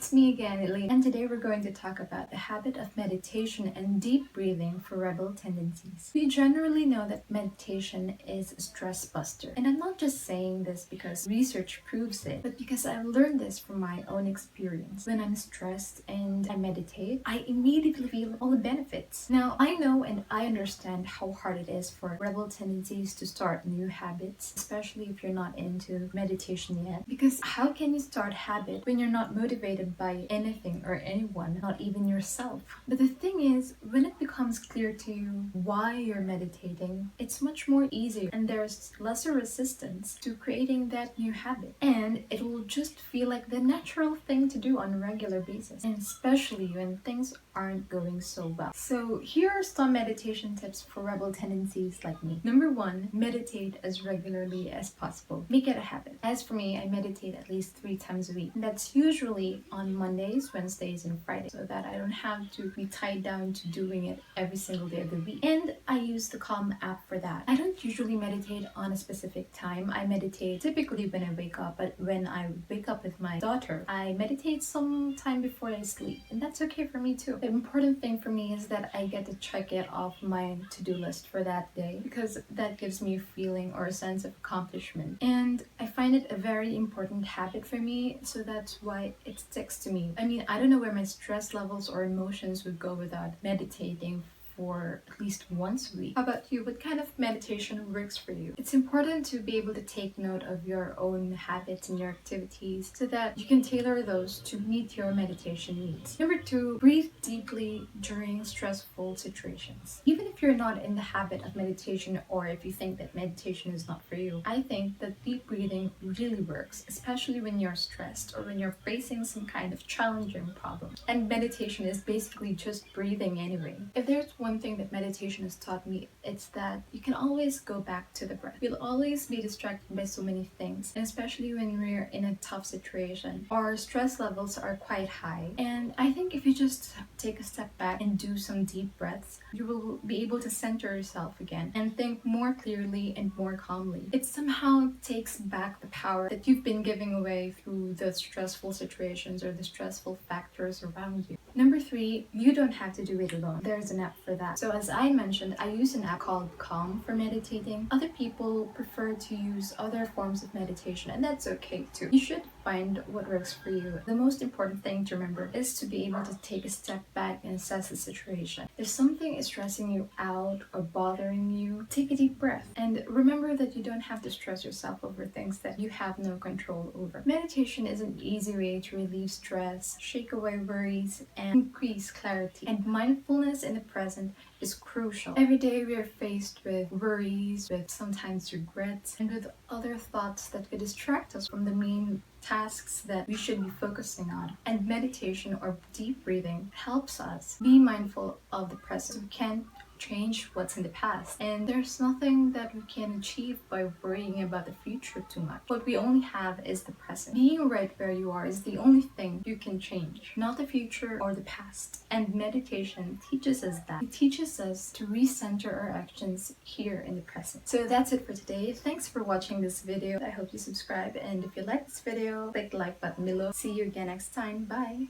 It's me again, Elaine, and today we're going to talk about the habit of meditation and deep breathing for rebel tendencies. We generally know that meditation is a stress buster, and I'm not just saying this because research proves it, but because I've learned this from my own experience. When I'm stressed and I meditate, I immediately feel all the benefits. Now, I know and I understand how hard it is for rebel tendencies to start new habits, especially if you're not into meditation yet, because how can you start habit when you're not motivated by anything or anyone, not even yourself? But the thing is, when it becomes clear to you why you're meditating, it's much more easier and there's lesser resistance to creating that new habit, and it will just feel like the natural thing to do on a regular basis, and especially when things aren't going so well. So here are some meditation tips for rebel tendencies like me. Number one, meditate as regularly as possible. Make it a habit. As for me, I meditate at least 3 times a week. And that's usually on Mondays, Wednesdays, and Fridays, so that I don't have to be tied down to doing it every single day of the week. And I use the Calm app for that. I don't usually meditate on a specific time. I meditate typically when I wake up, but when I wake up with my daughter, I meditate some time before I sleep. And that's okay for me too. The important thing for me is that I get to check it off my to-do list for that day, because that gives me a feeling or a sense of accomplishment. And I find it a very important habit for me, so that's why it sticks to me. I mean, I don't know where my stress levels or emotions would go without meditating for at least once a week. How about you? What kind of meditation works for you? It's important to be able to take note of your own habits and your activities so that you can tailor those to meet your meditation needs. Number two, breathe deeply during stressful situations. Even if you're not in the habit of meditation, or if you think that meditation is not for you, I think that deep breathing really works, especially when you're stressed or when you're facing some kind of challenging problem. And meditation is basically just breathing anyway. If there's one thing that meditation has taught me, it's that you can always go back to the breath. We'll always be distracted by so many things, and especially when we're in a tough situation, our stress levels are quite high. And I think if you just take a step back and do some deep breaths, you will be able to center yourself again and think more clearly and more calmly. It somehow takes back the power that you've been giving away through the stressful situations or the stressful factors around you. Number three, you don't have to do it alone. There's an app for that. So as I mentioned, I use an app called Calm for meditating. Other people prefer to use other forms of meditation, and that's okay too. You should find what works for you. The most important thing to remember is to be able to take a step back and assess the situation. If something is stressing you out or bothering you, take a deep breath and remember that you don't have to stress yourself over things that you have no control over. Meditation is an easy way to relieve stress, shake away worries, and increase clarity. And mindfulness in the present is crucial. Every day we are faced with worries, with sometimes regrets, and with other thoughts that could distract us from the main tasks that we should be focusing on. And meditation or deep breathing helps us be mindful of the present. We can't change what's in the past, and there's nothing that we can achieve by worrying about the future too much. What we only have is the present. Being right where you are is the only thing you can change, not the future or the past. And meditation teaches us that. It teaches us to recenter our actions here in the present. So that's it for today. Thanks for watching this video. I hope you subscribe, and if you like this video, click the like button below. See you again next time. Bye.